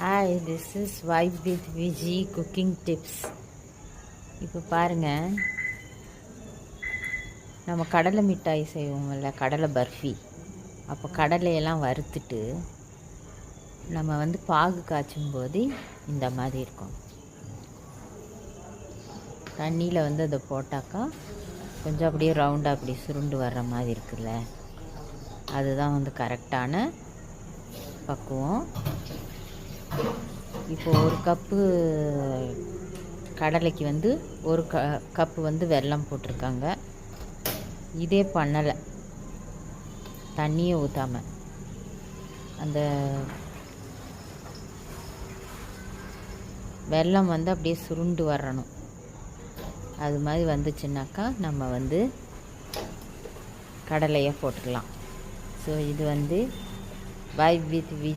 Hi, this is vibe with Viji cooking tips. இப்போ பாருங்கள், நம்ம கடலை மிட்டாய் செய்வோம்ல, கடலை பர்ஃபி. அப்போ கடலையெல்லாம் வறுத்துட்டு நம்ம பாகு காய்ச்சும் போது இந்த மாதிரி இருக்கும். தண்ணியில் அதை போட்டாக்கா கொஞ்சம் அப்படியே ரவுண்டாக அப்படி சுருண்டு வர்ற மாதிரி இருக்குல்ல, அதுதான் கரெக்டான பக்குவம். இப்போ ஒரு கப்பு கடலைக்கு ஒரு கப்பு வெல்லம் போட்டிருக்காங்க. இதே பண்ணலை, தண்ணியை ஊற்றாமல் அந்த வெல்லம் அப்படியே சுருண்டு வரணும். அது மாதிரி வந்துச்சுன்னாக்கா நம்ம கடலையை போட்டுக்கலாம். ஸோ இது வைப் வித்